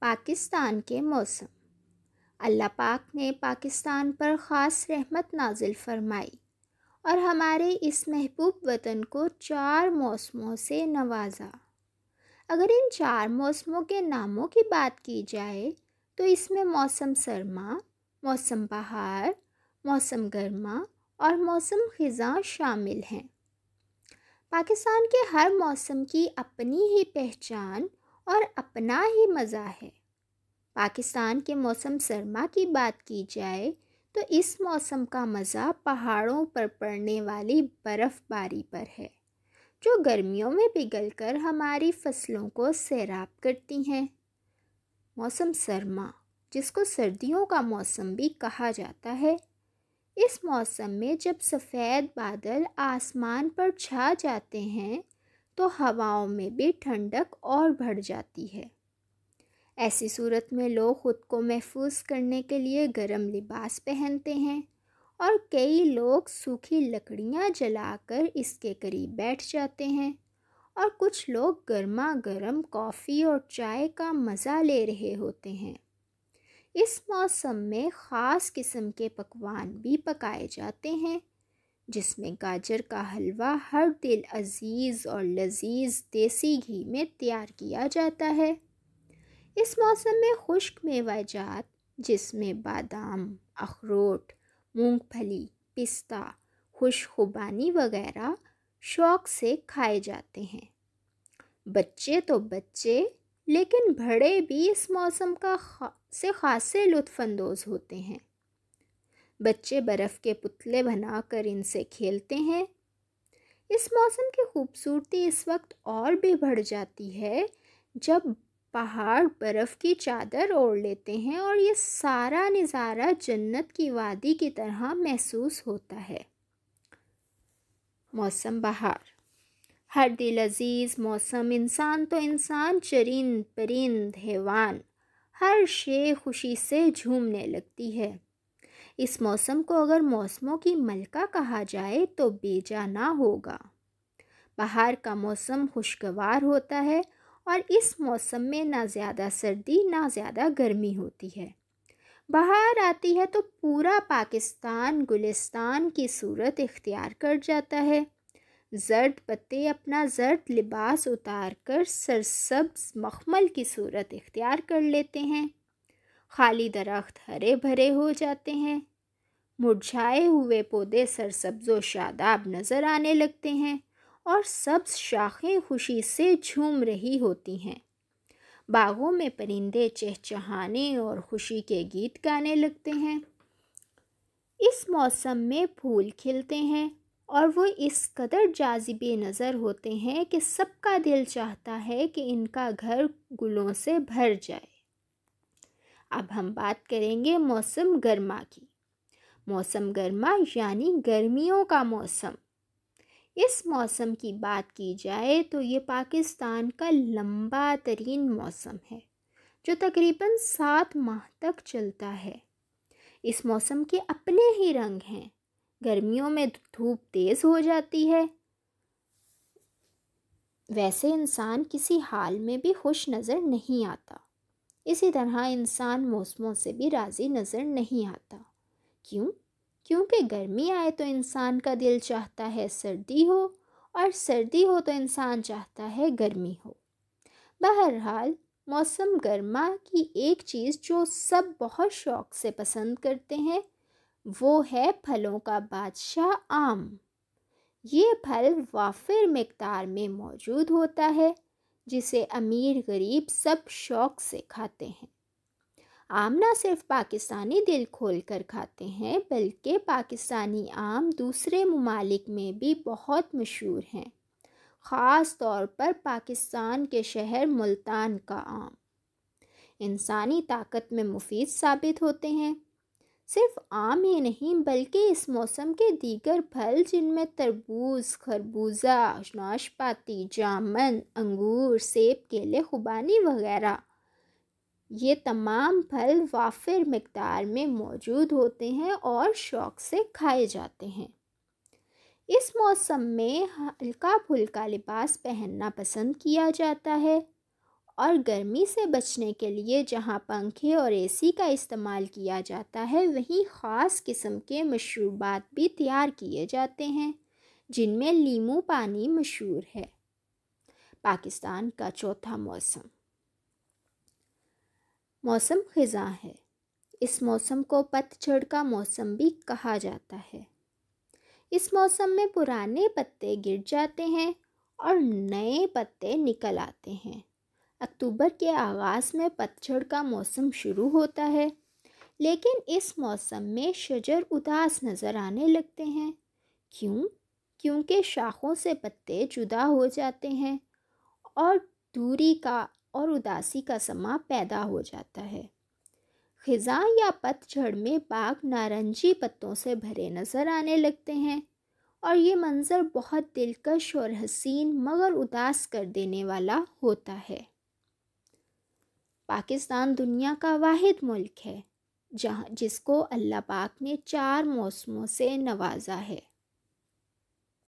پاکستان کے موسم۔ اللہ پاک نے پاکستان پر خاص رحمت نازل فرمائی اور ہمارے اس محبوب وطن کو 4 موسموں سے نوازا۔ اگر ان 4 موسموں کے ناموں کی بات کی جائے تو اس میں موسم سرما، موسم بہار، موسم گرما اور موسم خزاں شامل ہیں۔ پاکستان کے ہر موسم کی اپنی ہی پہچان اور اپنا ہی مزہ ہے۔ پاکستان کے موسم سرما کی بات کی جائے تو اس موسم کا مزہ پہاڑوں پر پڑنے والی برف باری پر ہے، جو گرمیوں میں پگھل کر ہماری فصلوں کو سیراب کرتی ہیں۔ موسم سرما، جس کو سردیوں کا موسم بھی کہا جاتا ہے، اس موسم میں جب سفید بادل آسمان پر چھا جاتے ہیں تو ہواؤں میں بھی ٹھنڈک اور بڑھ جاتی ہے۔ ایسی صورت میں لوگ خود کو محفوظ کرنے کے لیے گرم لباس پہنتے ہیں اور کئی لوگ سوکھی لکڑیاں جلا کر اس کے قریب بیٹھ جاتے ہیں، اور کچھ لوگ گرما گرم کافی اور چائے کا مزہ لے رہے ہوتے ہیں۔ اس موسم میں خاص قسم کے پکوان بھی پکائے جاتے ہیں، جس میں گاجر کا حلوہ ہر دل عزیز اور لذیذ دیسی گھی میں تیار کیا جاتا ہے۔ اس موسم میں خشک میوہ جات جس میں بادام، اخروٹ، مونگ پھلی، پستہ، خشک خوبانی وغیرہ شوق سے کھائے جاتے ہیں۔ بچے تو بچے، لیکن بڑے بھی اس موسم سے خاصے لطف اندوز ہوتے ہیں۔ بچے برف کے پتلے بنا کر ان سے کھیلتے ہیں۔ اس موسم کی خوبصورتی اس وقت اور بھی بڑھ جاتی ہے جب پہاڑ برف کی چادر اوڑھ لیتے ہیں اور یہ سارا نظارہ جنت کی وادی کی طرح محسوس ہوتا ہے۔ موسم بہار، ہر دل عزیز موسم، انسان تو انسان، چرند پرند حیوان، ہر شے خوشی سے جھومنے لگتی ہے۔ اس موسم کو اگر موسموں کی ملکہ کہا جائے تو بیجا نہ ہوگا۔ بہار کا موسم خوشگوار ہوتا ہے اور اس موسم میں نہ زیادہ سردی نہ زیادہ گرمی ہوتی ہے۔ بہار آتی ہے تو پورا پاکستان گلستان کی صورت اختیار کر جاتا ہے۔ زرد پتے اپنا زرد لباس اتار کر سرسبز مخمل کی صورت اختیار کر لیتے ہیں۔ خالی درخت ہرے بھرے ہو جاتے ہیں، مرجھائے ہوئے پودے سرسبز و شاداب نظر آنے لگتے ہیں اور سبز شاخیں خوشی سے جھوم رہی ہوتی ہیں۔ باغوں میں پرندے چہچہانے اور خوشی کے گیت گانے لگتے ہیں۔ اس موسم میں پھول کھلتے ہیں اور وہ اس قدر جاذب نظر ہوتے ہیں کہ سب کا دل چاہتا ہے کہ ان کا گھر گلوں سے بھر جائے۔ اب ہم بات کریں گے موسم گرما کی۔ موسم گرما یعنی گرمیوں کا موسم۔ اس موسم کی بات کی جائے تو یہ پاکستان کا لمبا ترین موسم ہے، جو تقریباً 7 ماہ تک چلتا ہے۔ اس موسم کے اپنے ہی رنگ ہیں۔ گرمیوں میں دھوپ تیز ہو جاتی ہے، ویسے انسان کسی حال میں بھی خوش نظر نہیں آتا۔ اسی طرح انسان موسموں سے بھی راضی نظر نہیں آتا۔ کیوں؟ کیونکہ گرمی آئے تو انسان کا دل چاہتا ہے سردی ہو، اور سردی ہو تو انسان چاہتا ہے گرمی ہو۔ بہرحال موسم گرما کی ایک چیز جو سب بہت شوق سے پسند کرتے ہیں وہ ہے پھلوں کا بادشاہ آم۔ یہ پھل وافر مقدار میں موجود ہوتا ہے، جسے امیر غریب سب شوق سے کھاتے ہیں۔ آم نہ صرف پاکستانی دل کھول کر کھاتے ہیں، بلکہ پاکستانی آم دوسرے ممالک میں بھی بہت مشہور ہیں، خاص طور پر پاکستان کے شہر ملتان کا آم انسانی طاقت میں مفید ثابت ہوتے ہیں۔ صرف آم ہی نہیں بلکہ اس موسم کے دیگر پھل جن میں تربوز، خربوزہ، ناشپاتی، جامن، انگور، سیب، کیلے، خوبانی وغیرہ، یہ تمام پھل وافر مقدار میں موجود ہوتے ہیں اور شوق سے کھائے جاتے ہیں۔ اس موسم میں ہلکا پھلکا لباس پہننا پسند کیا جاتا ہے اور گرمی سے بچنے کے لیے جہاں پنکھے اور اے سی کا استعمال کیا جاتا ہے وہیں خاص قسم کے مشروبات بھی تیار کیے جاتے ہیں جن میں لیمو پانی مشہور ہے۔ پاکستان کا چوتھا موسم موسم خزاں ہے۔ اس موسم کو پت جھڑ کا موسم بھی کہا جاتا ہے۔ اس موسم میں پرانے پتے گر جاتے ہیں اور نئے پتے نکل آتے ہیں۔ اکتوبر کے آغاز میں پت جھڑ کا موسم شروع ہوتا ہے، لیکن اس موسم میں شجر اداس نظر آنے لگتے ہیں۔ کیوں؟ کیونکہ شاخوں سے پتے جدا ہو جاتے ہیں اور دوری کا اور اداسی کا سماں پیدا ہو جاتا ہے۔ خزاں یا پت جھڑ میں باغ نارنجی پتوں سے بھرے نظر آنے لگتے ہیں اور یہ منظر بہت دلکش اور حسین مگر اداس کر دینے والا ہوتا ہے۔ پاکستان دنیا کا واحد ملک ہے جس کو اللہ پاک نے 4 موسموں سے نوازا ہے۔